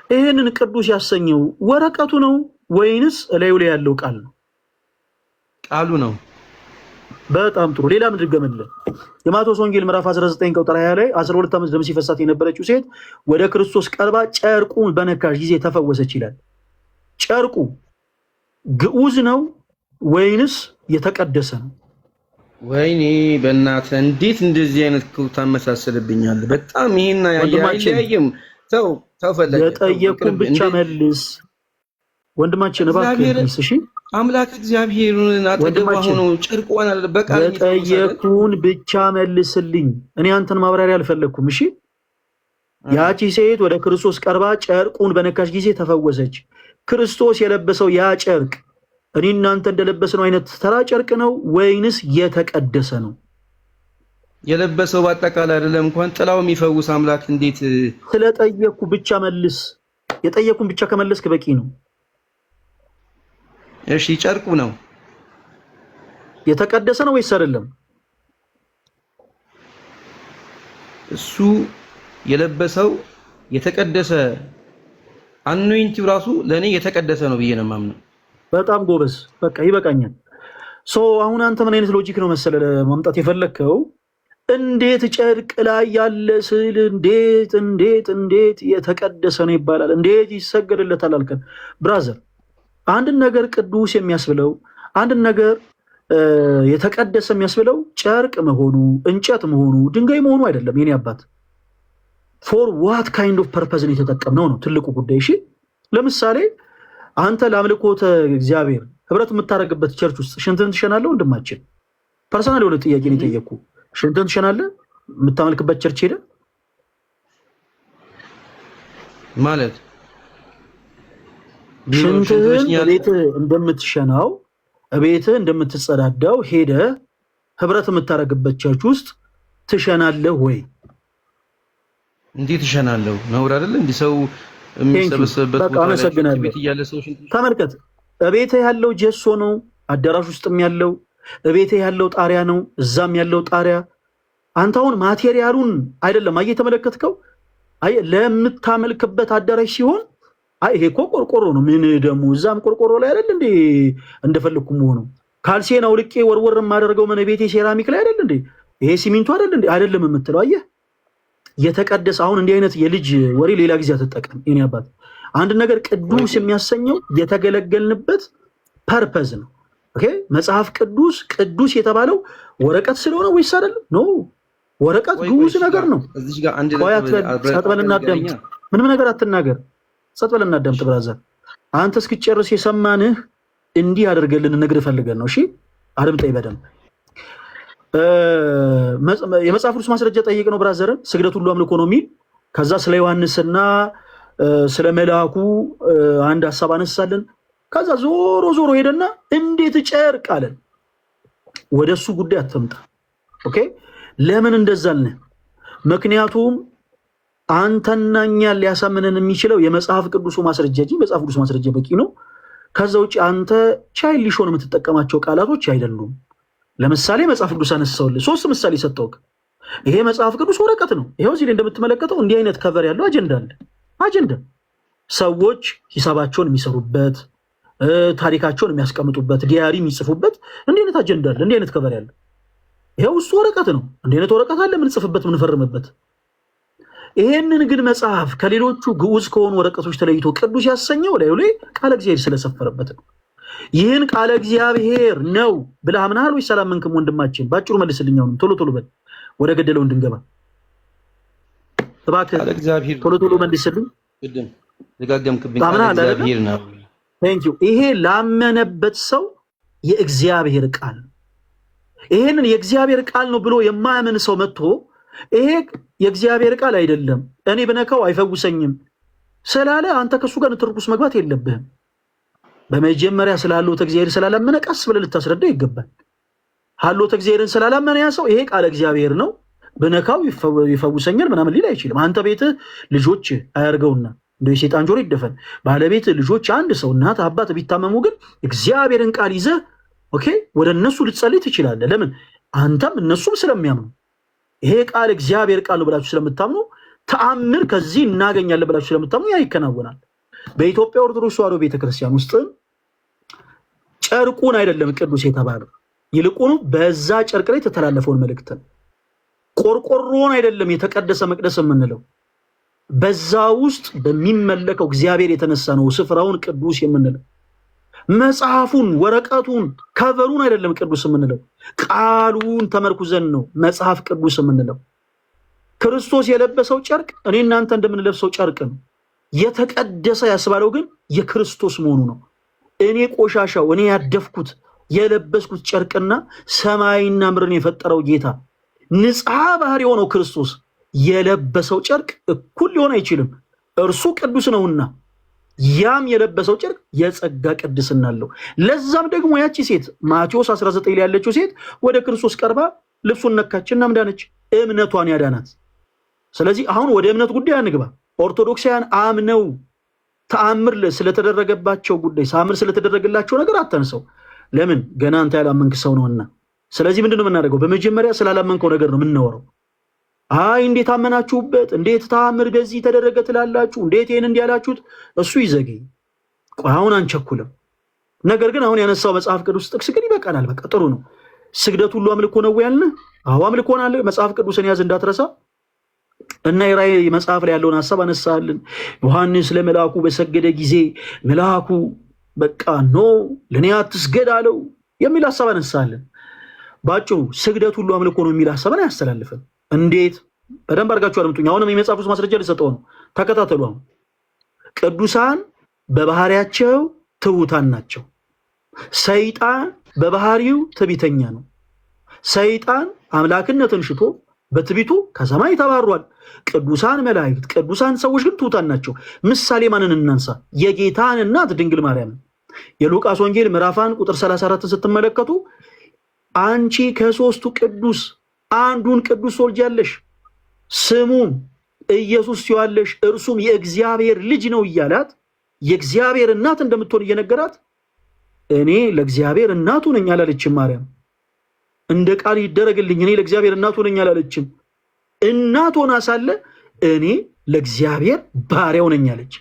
ይሄንን ቅዱስ ያሰኘው ወረቀቱ ነው ወይንስ እላዩ ላይ ያለው ቃል ነው? ቃሉ ነው። በጣም ጥሩ። ሌላ ምን ድገምልህ? የማቴዎስ ወንጌል ምዕራፍ 19 ቁጥር 20 ላይ 12 ዓመት ደም ሲፈሳት የነበረችው ሴት ወደ ክርስቶስ ቀርባ ጨርቁን በነካሽ ጊዜ ተፈወሰች ይላል። ጨርቁ ግዑዝ ነው ወይንስ የተቀደሰ ነው? ወይኔ በእናትህ እንዴት እንደዚህ አይነት ክውታ ታመሳሰልብኛለህ? በጣም ይሄና ያያየም ተው ፈለገ የጠየቁን ብቻ መልስ ወንድማችን እባክህ። እሺ አምላክ እግዚአብሔርን አጠገቧ ሆኖ ጨርቋን አለበቃ የጠየቁን ብቻ መልስልኝ። እኔ አንተን ማብራሪያ አልፈለኩም። እሺ ያቺ ሴት ወደ ክርስቶስ ቀርባ ጨርቁን በነካሽ ጊዜ ተፈወሰች። ክርስቶስ የለበሰው ያ ጨርቅ እኔ እናንተ እንደለበስነው አይነት ተራ ጨርቅ ነው ወይንስ የተቀደሰ ነው? የለበሰው በአጠቃላይ አይደለም እንኳን ጥላው የሚፈውስ አምላክ እንዴት? ስለጠየቅኩ ብቻ መልስ። የጠየቁን ብቻ ከመለስክ በቂ ነው። እሺ ጨርቁ ነው የተቀደሰ ነው ወይስ አይደለም? እሱ የለበሰው የተቀደሰ አኖይንቲው ራሱ ለኔ የተቀደሰ ነው ብዬ ነው የማምነው። በጣም ጎበዝ። በቃ ይበቃኛል። አሁን አንተ ምን አይነት ሎጂክ ነው መሰለ ማምጣት የፈለከው? እንዴት ጨርቅ ላይ ያለ ስዕል እንዴት የተቀደሰ ነው ይባላል? እንዴት ይሰገድለታል አልከን? ብራዘር አንድን ነገር ቅዱስ የሚያስብለው አንድን ነገር የተቀደሰ የሚያስብለው ጨርቅ መሆኑ እንጨት መሆኑ ድንጋይ መሆኑ አይደለም። የኔ አባት ፎር ዋት ካይንድ ኦፍ ፐርፐዝ ነው የተጠቀምነው ነው ትልቁ ጉዳይ። እሺ ለምሳሌ አንተ ለአምልኮተ እግዚአብሔር ህብረት የምታደርግበት ቸርች ውስጥ ሽንትን ትሸናለህ? ወንድማችን ፐርሰናል የሆነ ጥያቄ ነው የጠየቅኩ። ሽንትን ትሸናለህ? የምታመልክበት ቸርች ሄደ ማለት ሽንትህን ቤትህ እንደምትሸናው ቤትህ እንደምትጸዳዳው ሄደ ህብረት የምታደርግበት ቸርች ውስጥ ትሸናለህ ወይ? እንዴት ትሸናለህ? ነውር አይደል? እንዲህ ሰው የሚሰበሰብበት ቦታ ላይ ቤት እያለ ሰው ተመልከት። ቤትህ ያለው ጀሶ ነው፣ አዳራሽ ውስጥም ያለው ቤትህ ያለው ጣሪያ ነው፣ እዛም ያለው ጣሪያ። አንተ አሁን ማቴሪያሉን አይደለም አየህ የተመለከትከው። አይ ለምታመልክበት አዳራሽ ሲሆን አይ ይሄ እኮ ቆርቆሮ ነው። ምን ደግሞ እዛም ቆርቆሮ ላይ አይደል እንዴ እንደፈለኩ መሆኑ። ካልሲየን አውልቄ ወርወር የማደርገው ምን ቤቴ ሴራሚክ ላይ አይደል እንዴ? ይሄ ሲሚንቶ አይደል እንዴ? አይደለም የምትለው አየህ። የተቀደሰ አሁን እንዲህ አይነት የልጅ ወሬ ሌላ ጊዜ አትጠቀም። የኔ አባት አንድ ነገር ቅዱስ የሚያሰኘው የተገለገልንበት ፐርፐዝ ነው። ኦኬ መጽሐፍ ቅዱስ የተባለው ወረቀት ስለሆነ ወይስ አይደለም? ኖ ወረቀት ግዑዝ ነገር ነው። እዚህ ጋር አንድ ሰጥበልና አዳምጥ። ምንም ነገር አትናገር። ሰጥበልና አዳምጥ ብራዘር። አንተ እስክጨርስ የሰማንህ እንዲህ አድርገልን ነግር ፈልገን ነው። እሺ አድምጠኝ በደንብ። የመጽሐፍ ቅዱስ ማስረጃ ጠይቅ ነው ብራዘር። ስግደት ሁሉ አምልኮ ነው የሚል ከዛ ስለ ዮሐንስና ስለ መልአኩ አንድ ሐሳብ አነሳለን። ከዛ ዞሮ ሄደና እንዴት ጨርቅ አለን። ወደሱ ጉዳይ አትምጣ። ኦኬ ለምን እንደዛልነ? ምክንያቱም አንተና እኛን ሊያሳምነን የሚችለው የመጽሐፍ ቅዱሱ ማስረጃ እንጂ መጽሐፍ ቅዱስ ማስረጃ በቂ ነው። ከዛ ውጭ አንተ ቻይልዲሽ ሆነ የምትጠቀማቸው ቃላቶች አይደሉም። ለምሳሌ መጽሐፍ ቅዱስ አነሳውልህ 3 ምሳሌ ሰጠውክ። ይሄ መጽሐፍ ቅዱስ ወረቀት ነው። ይሄው እዚህ እንደምትመለከተው እንዲህ አይነት ከቨር ያለው አጀንዳ አለ። አጀንዳ ሰዎች ሂሳባቸውን የሚሰሩበት ታሪካቸውን የሚያስቀምጡበት ዲያሪ የሚጽፉበት እንዲህ አይነት አጀንዳ አለ። እንዲህ አይነት ከቨር ያለው ይሄው እሱ ወረቀት ነው። እንዲህ አይነት ወረቀት አለ የምንጽፍበት የምንፈርምበት። ይሄንን ግን መጽሐፍ ከሌሎቹ ግዑዝ ከሆኑ ወረቀቶች ተለይቶ ቅዱስ ያሰኘው ላይ ቃለ እግዚአብሔር ስለሰፈረበት ነው። ይህን ቃለ እግዚአብሔር ነው ብለህ አምናሃል ወይስ አላመንክም? ወንድማችን ባጭሩ መልስልኝ። አሁንም ቶሎ በል ወደ ገደለው እንድንገባ እባክህ ቶሎ መልስልኝ። ደጋገምክብኝ። ቃለ እግዚአብሔር ነው። ቴንክ ዩ። ይሄ ላመነበት ሰው የእግዚአብሔር ቃል። ይሄንን የእግዚአብሔር ቃል ነው ብሎ የማያምን ሰው መጥቶ ይሄ የእግዚአብሔር ቃል አይደለም እኔ ብነካው አይፈውሰኝም ስላለ አንተ ከሱ ጋር ንትርኩስ መግባት የለብህም። በመጀመሪያ ስላለው እግዚአብሔር ስላላመነ ቀስ ብለህ ልታስረዳው ይገባል። ሀሎተ እግዚአብሔርን ስላላመነ ያ ሰው ይሄ ቃል እግዚአብሔር ነው ብነካው ይፈውሰኛል ምናምን ሊል አይችልም። አንተ ቤት ልጆች አያርገውና እንደው የሰይጣን ጆሮ ይደፈን። ባለቤት ልጆች አንድ ሰው እናት አባት ቢታመሙ ግን እግዚአብሔርን ቃል ይዘህ ኦኬ ወደ እነሱ ልትጸልይ ትችላለህ። ለምን? አንተም እነሱም ስለሚያምኑ ይሄ ቃል እግዚአብሔር ቃል ነው ብላችሁ ስለምታምኑ ተአምር ከዚህ እናገኛለን ብላችሁ ስለምታምኑ ያ ይከናወናል። በኢትዮጵያ ኦርቶዶክስ ተዋሕዶ ቤተክርስቲያን ውስጥ ጨርቁን አይደለም ቅዱስ የተባለው ይልቁኑ በዛ ጨርቅ ላይ የተተላለፈውን መልእክት ቆርቆሮን አይደለም የተቀደሰ መቅደስ የምንለው በዛ ውስጥ በሚመለከው እግዚአብሔር የተነሳ ነው ስፍራውን ቅዱስ የምንለው። መጽሐፉን ወረቀቱን ከቨሩን አይደለም ቅዱስ የምንለው ቃሉን ተመርኩዘን ነው መጽሐፍ ቅዱስ የምንለው። ክርስቶስ የለበሰው ጨርቅ እኔ እናንተ እንደምንለብሰው ጨርቅ ነው። የተቀደሰ ያስባለው ግን የክርስቶስ መሆኑ ነው። እኔ ቆሻሻው እኔ ያደፍኩት የለበስኩት ጨርቅና ሰማይና ምድርን የፈጠረው ጌታ ንጽሐ ባህሪ የሆነው ክርስቶስ የለበሰው ጨርቅ እኩል ሊሆን አይችልም። እርሱ ቅዱስ ነውና ያም የለበሰው ጨርቅ የጸጋ ቅድስና አለው። ለዛም ደግሞ ያቺ ሴት ማቴዎስ 19 ላይ ያለችው ሴት ወደ ክርስቶስ ቀርባ ልብሱን ነካችና ምዳነች፣ እምነቷን ያዳናት። ስለዚህ አሁን ወደ እምነት ጉዳይ አንግባ። ኦርቶዶክሳውያን አምነው ተአምር ስለተደረገባቸው ጉዳይ ተአምር ስለተደረገላቸው ነገር አተንሰው። ለምን ገና አንተ ያላመንክ ሰው ነውና። ስለዚህ ምንድነው የምናደርገው? በመጀመሪያ ስላላመንከው ነገር ነው የምናወራው። አይ እንዴት አመናችሁበት? እንዴት ተአምር በዚህ ተደረገ ትላላችሁ? እንዴት ይሄን እንዲያላችሁት? እሱ ይዘገይ። ቆይ አሁን አንቸኩልም። ነገር ግን አሁን ያነሳው መጽሐፍ ቅዱስ ጥቅስ ግን ይበቃናል። በቃ ጥሩ ነው። ስግደት ሁሉ አምልኮ ነው ያልን? አዎ አምልኮ ነው። መጽሐፍ ቅዱስን ያዝ እንዳትረሳ። እና የራእይ መጽሐፍ ላይ ያለውን ሐሳብ አነሳልን። ዮሐንስ ለመልአኩ በሰገደ ጊዜ መልአኩ በቃ ኖ ለኔ አትስገድ አለው የሚል ሐሳብ አነሳልን። ባጭሩ ስግደት ሁሉ አምልኮ ነው የሚል ሐሳብን አያስተላልፍም። እንዴት? በደንብ አድርጋችሁ አድምጡኝ። አሁንም የመጽሐፍ ቅዱስ ማስረጃ ልሰጠው ነው። ተከታተሉ። አሁን ቅዱሳን በባህሪያቸው ትሑታን ናቸው። ሰይጣን በባህሪው ትዕቢተኛ ነው። ሰይጣን አምላክነትን ሽቶ በትዕቢቱ ከሰማይ ተባሯል። ቅዱሳን መላእክት፣ ቅዱሳን ሰዎች ግን ትሑታን ናቸው። ምሳሌ ማንን እናንሳ? የጌታን እናት ድንግል ማርያም። የሉቃስ ወንጌል ምዕራፍ 1 ቁጥር 34 ስትመለከቱ አንቺ ከሶስቱ ቅዱስ አንዱን ቅዱስ ትወልጃለሽ፣ ስሙም ኢየሱስ ትይዋለሽ፣ እርሱም የእግዚአብሔር ልጅ ነው እያላት የእግዚአብሔር እናት እንደምትሆን እየነገራት እኔ ለእግዚአብሔር እናቱ ነኝ አላለችም ማርያም። እንደ ቃል ይደረግልኝ እኔ ለእግዚአብሔር እናቱ ነኝ አላለችም። እናት ሆና ሳለ እኔ ለእግዚአብሔር ባሪያው ነኝ አለች።